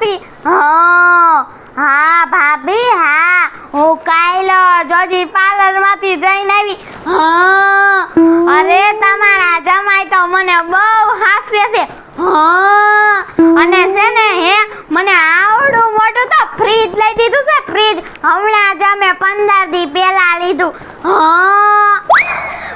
નથી. હા ભાભી, હા હું કાલે જોજી પાર્લરમાંથી જઈને આવી. અરે તમારા જમાઈ તો મને બહુ હાસવે છે. અને છે ને મને આવડું મોટું તો ફ્રીજ લઈ દીધું છે. ફ્રીજ હમણાં જ અમે 15 દી પહેલા લીધું.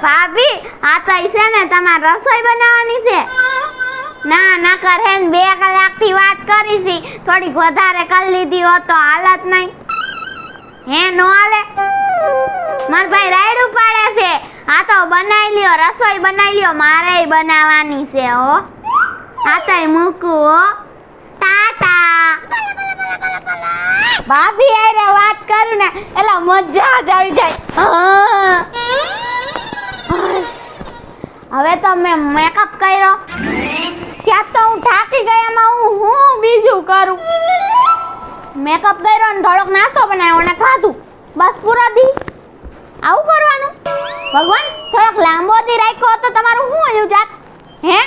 ભાભી, આ તો છે ને તમારે રસોઈ બનાવવાની છે? ના નકર હે 2 કલાકથી વાત કરી છે. થોડીક વધારે કરી લીધી હોત તો હાલત નહીં. હે નો હાલે? માર ભાઈ રાયડું પાડે છે. આ તો બનાવી લ્યો, રસોઈ બનાવી લ્યો, મારે બનાવવાની છે હો. આ તો મૂકું હો. ટાટા. ભાભી આરે વાત કરું ને એટલે મજા જ આવી જાય. હવે તો મેં મેકઅપ કર્યો ત્યાં તો હું થાકી ગઈ. એમાં હું બીજું કરું? મેકઅપ કર્યો ને થોડોક નાસ્તો બનાવ્યો અને ખાધું, બસ પૂરો દી આવું કરવાનું. ભગવાન, થોડોક લાંબો દી રાખ્યો તો તમારું શું હયું જાત? હે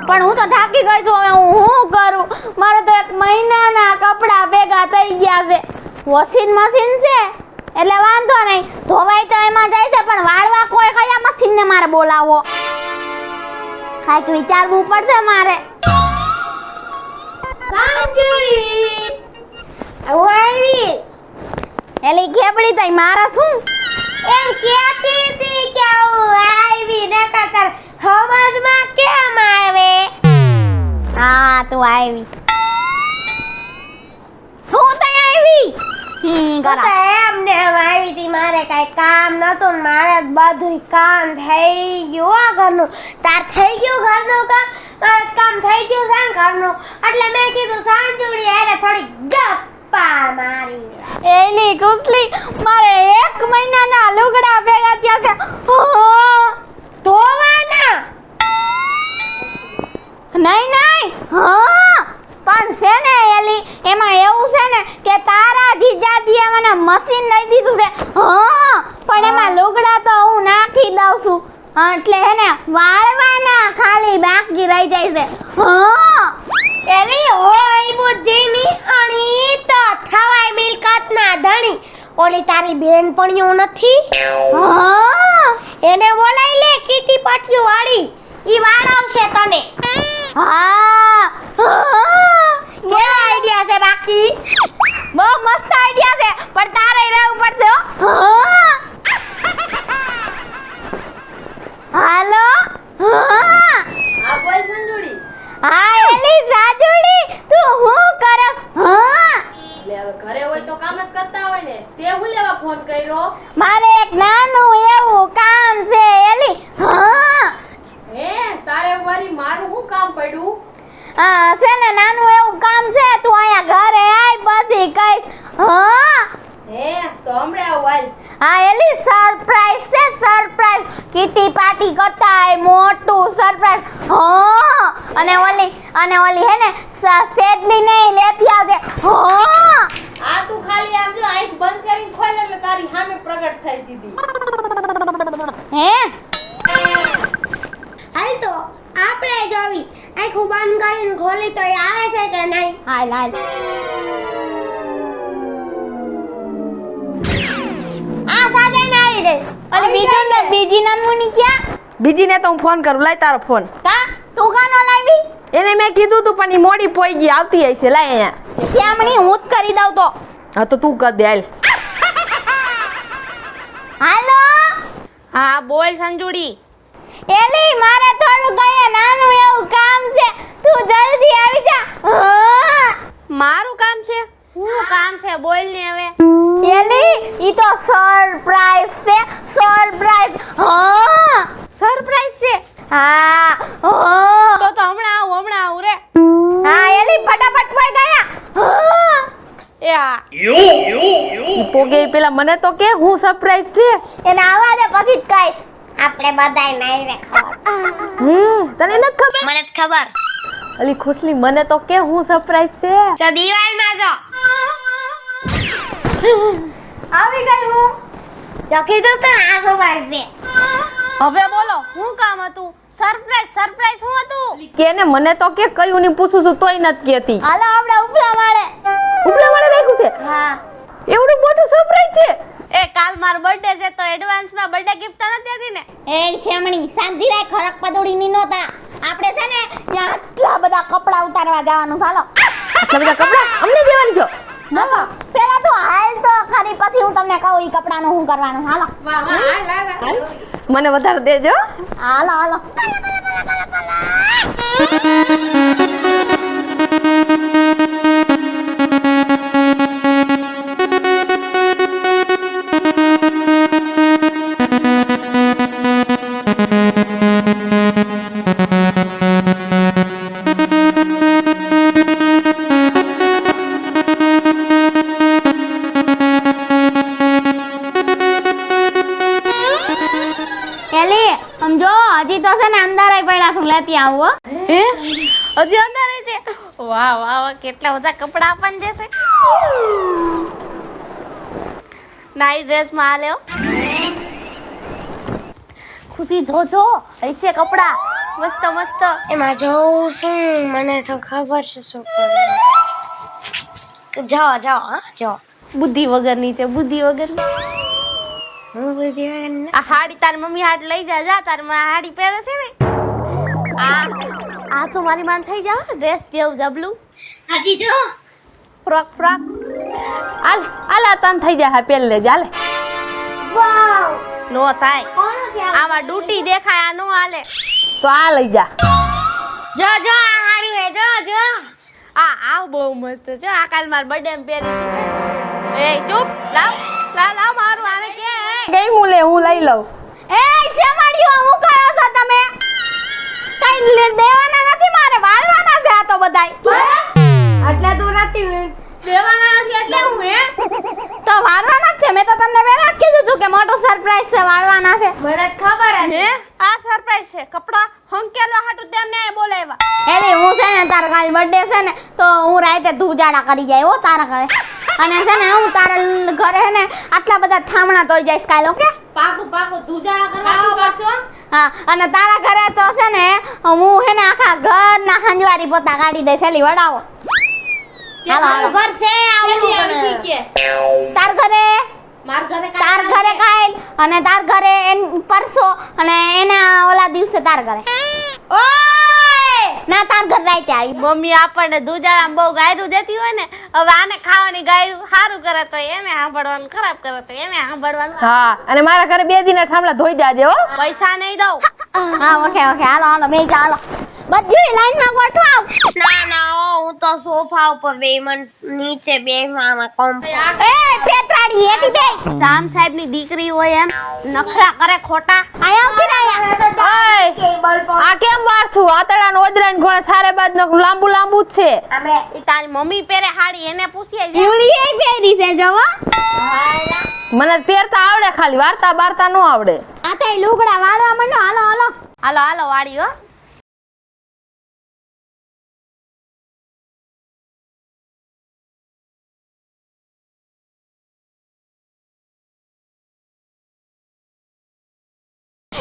પણ હું તો થાકી ગઈ છું. હવે હું શું કરું? મારે તો 1 મહિનાના કપડાં ભેગા થઈ ગયા છે. વોશિંગ મશીન છે એટલે વાંધો નહીં, ધોવાય તો એમાં જાય છે, પણ વાળવા કોઈ કયા મશીનને મારે બોલાવો? કાંઈક વિચારવું પડશે મારે. સાંજળી આવી એલી ખેપડી તઈ મારા શું એમ કહેતી હતી કે હું આવી નકર સમજમાં કેમ આવે? હા તું આવી. હું તઈ આવી એમને આવી હતી. મારે કઈ કામ નતું ને મારે બધું કામ થઈ ગયું ઘરનું. તાર થઈ ગયું ઘરનું કામ? મારે કામ થઈ ગયું છે ને ઘરનું, એટલે મેં કીધું સાંજુડી હારે થોડી ગપ્પા મારી. એલી કુસલી, મારે 1 મહિનાના લુગડા ભેગા થયા છે. ધોવાના નહીં. પણ છે ને એલી, એમાં એવું છે ને કે તારા જીજાજીએ મને મશીન લઈ દીધું છે. પણ એમાં લુગડા તો હું નાખી દઉં છું, એટલે હે ને વાળવાના ખાલી બાકી રહી જાય છે. એલી હોય બુદ્ધિની અણી તો થવાય મિલકતના ધણી. ઓલી તારી બેનપણીઓ નથી? એને બોલાઈ લે, કીટી પાટિયું વાળી. ઈ વાળવશે તને. કેવા આઈડિયા છે બાકી? બહુ મસ્ત આઈડિયા છે, પણ તારે રહેવું પડશે હો. હાલો. હા બોલ સંજુડી. હા એલી સાજુડી, તું હું કરસ? લે હવે ઘરે હોય તો કામ જ કરતા હોય ને, તે હું લેવા ફોન કર્યો? મારે એક નાનું એવું કામ છે એલી. હે તારે વારી મારું શું કામ પડ્યું? છે ને નાનું એવું કામ છે, તું અહીંયા ઘરે આય પછી કઈશ. હે તો હમણાં આવ હાલ. હા એલી સરપ્રાઈઝ છે, સરપ્રાઈઝ. કીટી પાર્ટી કરતા આય, મોટું સરપ્રાઈઝ. અને ઓલી હે ને સેડલી ને લેતી આવજે. આ તું ખાલી આમ જો આંખ બંધ કરીને ખોલ એટલે તારી સામે પ્રગટ થઈ સીધી. હે હાલ તો આપણે જોવી આંખો બંધ કરીને ખોલી તો આવે છે કે નહીં? હાલ. આ સાજન આવી રે. અને બીજી નમૂની ક્યાં? બીજીને તો હું ફોન કરું. લાય તારો ફોન. કા તું કાનો લાવી? એને મેં કીધું તું પણ ઈ મોડી પોઈ ગઈ, આવતી હશે. લાય અહીંયા શ્યામણી હું જ કરી દઉં તો. હા તો તું કર દે. હાલ. હાલો. હા બોલ સંજુડી. એલી મારે થોડું કયા નાનું એવું કામ છે, તું જલ્દી આવી જા. મારું કામ છે? શું કામ છે બોલ ને હવે. એલી ઈ તો સરપ્રાઈઝ છે, સરપ્રાઈઝ. સરપ્રાઈઝ છે? હા. તો હમણાં આવું રે. હા એલી ફટાફટ પોઈ ગયા. એ હા ઈ પોગે પેલા મને તો કે હું સરપ્રાઈઝ છે. એને આવા દે પછી જ કહીશ. આપણે બધાય નહીં રે ખબર. તને નથી ખબર? મને જ ખબર. અલી ખુશલી મને તો કે હું સરપ્રાઈઝ છે. જો દિવાલમાં જો આવી ગયું. જો કીધું તો આ સરપ્રાઈઝ છે. હવે બોલો શું કામ હતું? સરપ્રાઈઝ હું હતું? કે ને મને તો કે કયું ની પૂછું છું તોય નથી કેતી. હાલો આપણે ઉપલા માળે. ઉપલા માળે રાખ્યું છે? હા એવડું મોટું સરપ્રાઈઝ છે? એ કાલ મારો બર્થડે છે તો એડવાન્સ માં બર્થડે ગિફ્ટ તો નથી હતી ને? એ શેમણી શાંતિ રાખ ખરક પદોડી ની નોતા આપણે છે ને ત્યાં આટલા બધા કપડા ઉતારવા જવાનું ચાલો આટલા બધા કપડા અમને દેવાની છો? ના પેલા તો હાલ તો ખરી પછી હું તમને કહું ઈ કપડાનું શું કરવાનું હાલો વાહ વાહ હાલ. મને વધારે દેજો. હાલો હાલો એલી સમજો હજી તો છે ને અંદર પડ્યા છું લેતી આવું હો. હે હજી અંદર છે? વાહ વાહ વાહ કેટલા બધા કપડા આપણને દેશે. નાઈ ડ્રેસ માં આ લેવો. ખુશી જોજો હશે કપડા મસ્ત મસ્ત. એમાં જોઉં શું મને તો ખબર છે શું કરવું જાઓ જાઓ હા જાઓ બુદ્ધિ વગરની છે બુદ્ધિ વગરની. હું બધી આ હાડી તારી મમ્મી હાટ લઈ જા તારી માં હાડી પહેરે છે ને આ તો મારી માન થઈ જા ડ્રેસ જેવું જબલું. હાજી જો ફ્રોક આલ આલા તન થઈ જા પહેર લેજે હાલે. વાવ નો થાય કોણ છે આમાં ડૂટી દેખાય આ નો હાલે તો આ લઈ જા. જો જો આ હારું હે જો જો આ બહુ મસ્ત છે આ કાલ માર બર્થડે માં પહેરી છે. એ ચૂપ લાવ મારું આને કે ગઈ હું લે હું લઈ લઉં. એ શેમાડીઓ હું કરો છો તમે? કઈ દેવાના નથી મારે વાળવાના છે આ તો બધાય. એટલે તું નથી દેવાના નથી એટલે હું હે તો વાળવાના જ છે. મેં તો તમને પહેલા જ કીધું હતું કે મોટો સરપ્રાઈઝ છે વાળવાના છે. મને ખબર હે આ સરપ્રાઈઝ છે કપડા હંકેલો હાટુ તેમને બોલાવ્યા. એલી હું છે ને તારા કાલ બર્થડે છે ને તો હું રાતે ધૂજાડા કરી જાય હો તારા ઘરે. અને છે ને હું તારા ઘરે છે ને આટલા બધા થામણા તોઈ જઈશ કાલ ઓકે? પાકું ધુજાડા કરવા શું કરશો? હા અને તારા ઘરે તો છે ને હું છે ને આખા ઘરના હંજવારી પોતા કાઢી દઈશ. એલી વડાવો હાલો હાલો. ઘર છે કેદી આવડું આવી કે તાર ઘરે માર ઘરે તાર ઘરે કાલ અને તાર ઘરે પરસો અને એના ઓલા દિવસે તાર ઘરે. ના તાર ઘર રાતે આવી. મમ્મી આપણને દૂધાળામાં બહુ ગાયરું દેતી હોય ને હવે આને ખાવાની ગાયરું સારું કરે તો એને સાંભળવાનું ખરાબ કરે તો એને સાંભળવાનું. હા અને મારા ઘરે 2 દિના ઠામડા ધોઈ જાજે હો. પૈસા નહીં દઉં. હા ઓકે હાલો બે ચાલો બધી લાઈનમાં ગોઠવાવ. ના હું તો સોફા ઉપર બેમન નીચે બેસવામાં કોમ એ પેતરાડી એટી બે જામ સાહેબ ની દીકરી હોય એમ નખરા કરે ખોટા. આયા ઉભી રહ્યા. ઓય આ કેમ વાર છું આતડા નો ઓજરા ને ઘોડે સારે બાદ નો લાંબુ જ છે. આપણે ઈ તારી મમ્મી પહેરે હાડી એને પૂછીએ ઈવડી એ પહેરી છે જવો. મને પહેરતા આવડે ખાલી વાર્તા બાર્તા નો આવડે. આ તો લુગડા વાળવા માંડો હાલો વાડી હો. એ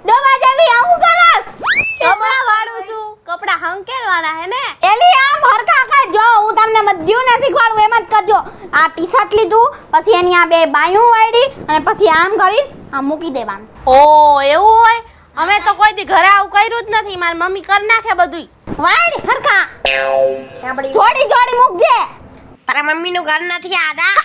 ડોબા જેવી આવું કરસ. કપડા વાળું છું કપડા હંકેલવાના હે ને. એલી આમ હરખા કર જો હું તમને બધું ને શીખવાડું એમ જ કરજો. આ ટી-શર્ટ લીધું પછી એની આ બે બાયું વાળી અને પછી આમ કરી આમ મૂકી દેવાનું. ઓ એવું હોય અમે તો કોઈ દી ઘરે આવું કર્યું જ નથી મારી મમ્મી કરી નાખે બધું. વાળી હરખા જોડી મૂકજે. તારા મમ્મીનું ઘર નથી આદા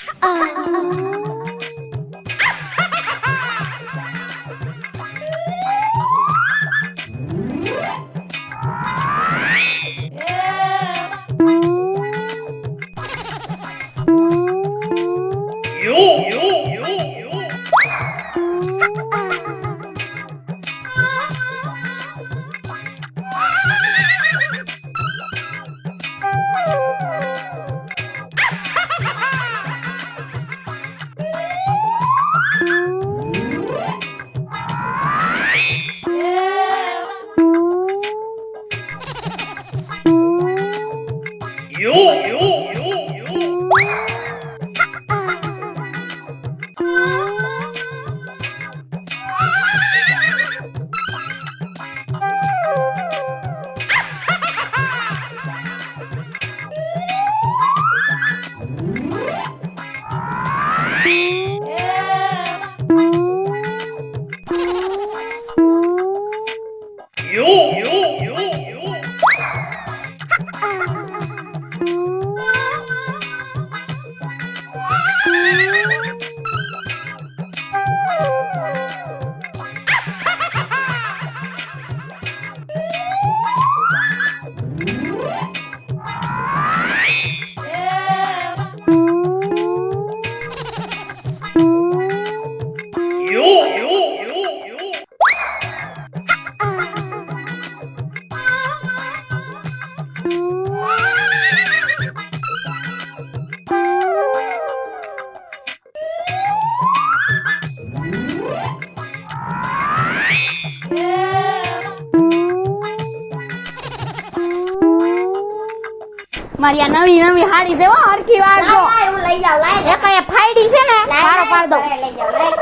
મારી આ નવી નવી હાડી છે હો, હરખી વાળજો. લાય, હું લઈ જાઉં, લાય. એક એ ફાયડી છે ને, લાય, મારો પાડ દો. લઈ જાઉં, લાય.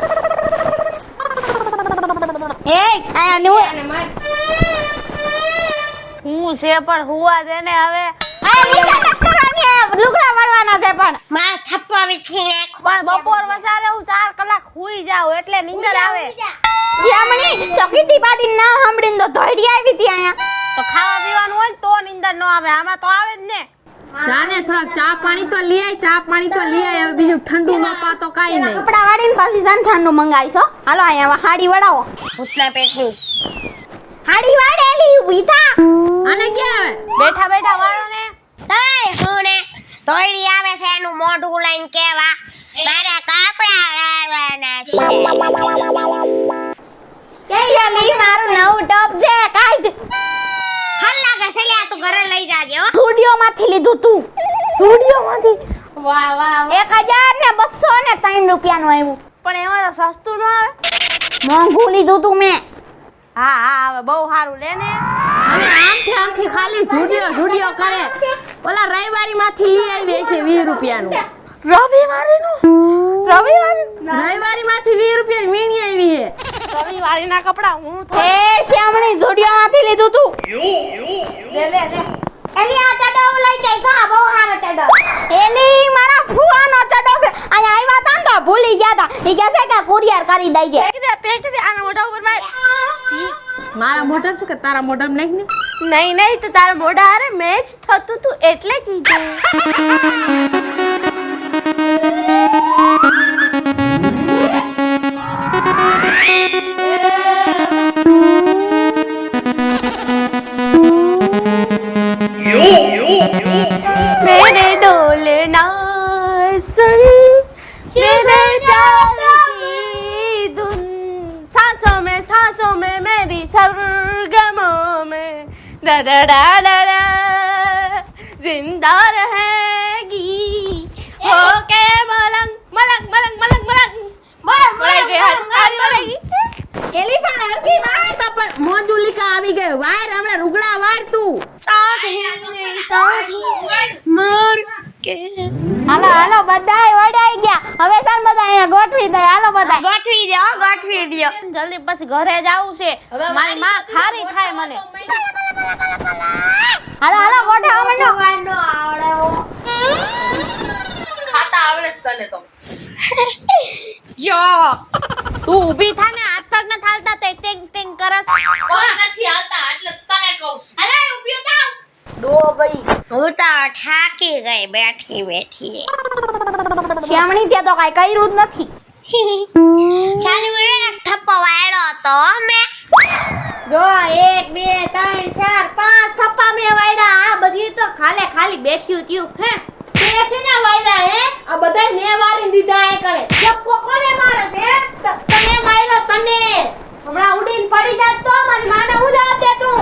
એ આયા નું હું છે પણ હુવા દે ને હવે. આ નીચે ટકરાની લુગડા વાળવાના છે પણ. માર થપ્પા વીખી નાખ. પણ બપોર વસારે હું 4 કલાક હુઈ જાઉં એટલે નીંદર આવે. શ્યામણી તો કીટી પાટીનું નામ સાંભળીને તો ધોઈડી આવી હતી અહીંયા. તો ખાવા પીવાનું હોય ને તો નીંદર ન આવે, આમાં તો આવે જ ને. જાને થોડાક ચા પાણી તો લઈ આય, ચા પાણી તો લઈ આય. હવે બીજું ઠંડુ ન પાતો કાઈ નહીં. કપડા વાળીને પાછી જાન ઠંડુ મંગાવીશો. હાલો અહીંયા હાડી વડાવો. ભૂતના પેટની. હાડી વાળેલી ઊભી થા. આને ક્યાં આવે? બેઠા બેઠા વાળો ને. તોય હુંને તોયડી આવે છે એનું મોઢું લઈને કેવા મારા કાપડા વાળવાના છે. કેલી મારું નવું ટોપ છે, કાઢ. હાલ લાગે છે લે, તું ઘરે લઈ જાજે હો. સ્ટુડિયો માંથી લીધું તું. સ્ટુડિયો માંથી. વાહ વાહ. 1203 રૂપિયાનું આવ્યું. પણ એમાં તો સસ્તું ન આવે. મોંઘું લીધું તું મેં. હા હા હવે બહુ સારું લે ને. હવે આમથી ખાલી ઝુડિયો કરે. ઓલા રવિવારી માંથી લઈ આવી છે 20 રૂપિયાનું. રવિવારી માંથી 20 રૂપિયાની વીણી આવી છે. રવિવારી ના કપડા હું એ શ્યામણી સ્ટુડિયો માંથી લીધું તું. લે લે લે. એલી આ ચડો હું લઈ જઈશ હા, બહુ સારો ચડો. એલી મારા ફુવાનો ચડો છે. અહીંયા આવ્યા તા ને તો ભૂલી ગયા તા. ઈ કહે છે કે કુરિયર કરી દઈજે. પેક દે આના મોઢા ઉપર માર. મારા મોઢા છે કે તારા મોઢા નાખ ને? નહીં તો તારા મોઢા હારે મેચ થતું તું એટલે કીધું. मेरे डोलना सुन, मेरे प्यार की धुन, सांसों में मेरी सरगमों में डा डा डा डा डा जिंदा रहेगी हो के मलंग मलंग मलंग मलंग मलंग मर गई हारी मरेगी. એલી પણ હરખી વાર. તો પણ મોંજુલિકા આવી ગઈ. વાયર હમણાં રૂગડા વાર તું. હાલો બધાય વડાઈ ગયા. હવે સાન બધા અહીંયા ગોઠવી દે. હાલો બધા ગોઠવી દો. જલ્દી પછી ઘરે જાવું છે. મારી માં ખારી થાય મને. હાલો ગોઠવવા માંડો. ખાતા આવડે છે તને તો. જો તું ઊભી થા ને, હાથ પગ ન થાલતા તે ટેંગ ટેંગ કરસ. પણ નથી હાલતા એટલે તને કહું છું. અરે ઊભી થાવ. ડો ગઈ. હું તો ઠાકી ગઈ બેઠી શ્યામણી ત્યાં તો કાઈ કર્યું જ નથી. સાની મને એક થપ્પો વાળ્યો હતો મેં. જો 1 2 3 4 5 થપ્પા મે વાયડા. આ બધી તો ખાલી બેઠ્યું ત્યું હે. તે છે ને વાયડા હે, આ બધાય મે વારી દીધા એ કરે. ચપ્પો કોને મારે છે? તને માર્યો તને. હમણાં ઉડીને પડી જાત તો મારી માને હું જવાબ દે તું.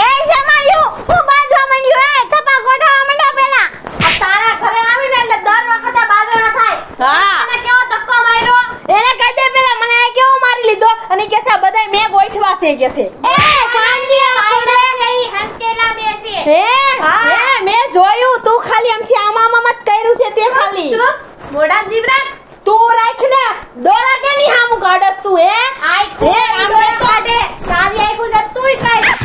એ શ્યામણ્યું હું બાંધવા માંડ્યું. એ થપ્પા ગોઠવવા માંડો પેલા. આ તારા ઘરે આવીને એટલે દર વખતે બાદરા થાય. હા. તને કેવો ધક્કો માર્યો? એને કહી દે પેલા મને આ કેવું મારી લીધો અને કે છે બધાય મેં ગોઠવા છે કે છે. એ શાંતિ આવડે છે ઈ હંકેલા બેસી. હે હા. મેં જોયું. તું ખાલી આમથી આમાં જ કર્યું છે તે ખાલી. મોઢા જીવરાત તું રાખ ને. ડોરા કે ની હામું કાઢસ તું હે? આઈ હે, આમરે તો- કાઢે તારી આઈકુ જ તુંય કાઢ.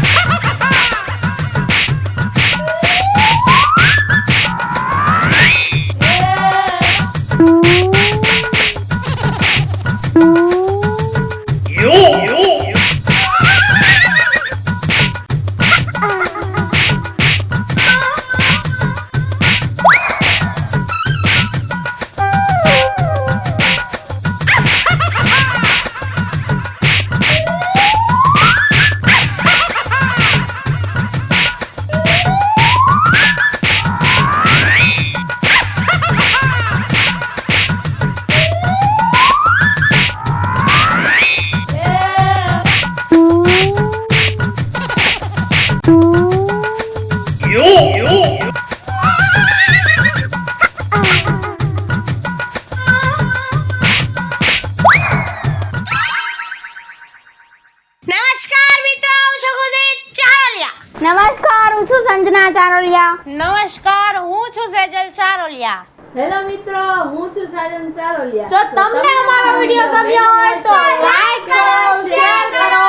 નમસ્કાર, હું છું સંજના ચારોલિયા. નમસ્કાર, હું છું સેજલ ચારોલિયા. હેલો મિત્રો, હું છું સાજન ચારોલિયા. જો તમને અમારો વિડિયો ગમ્યો હોય તો લાઈક કરો, શેર કરો,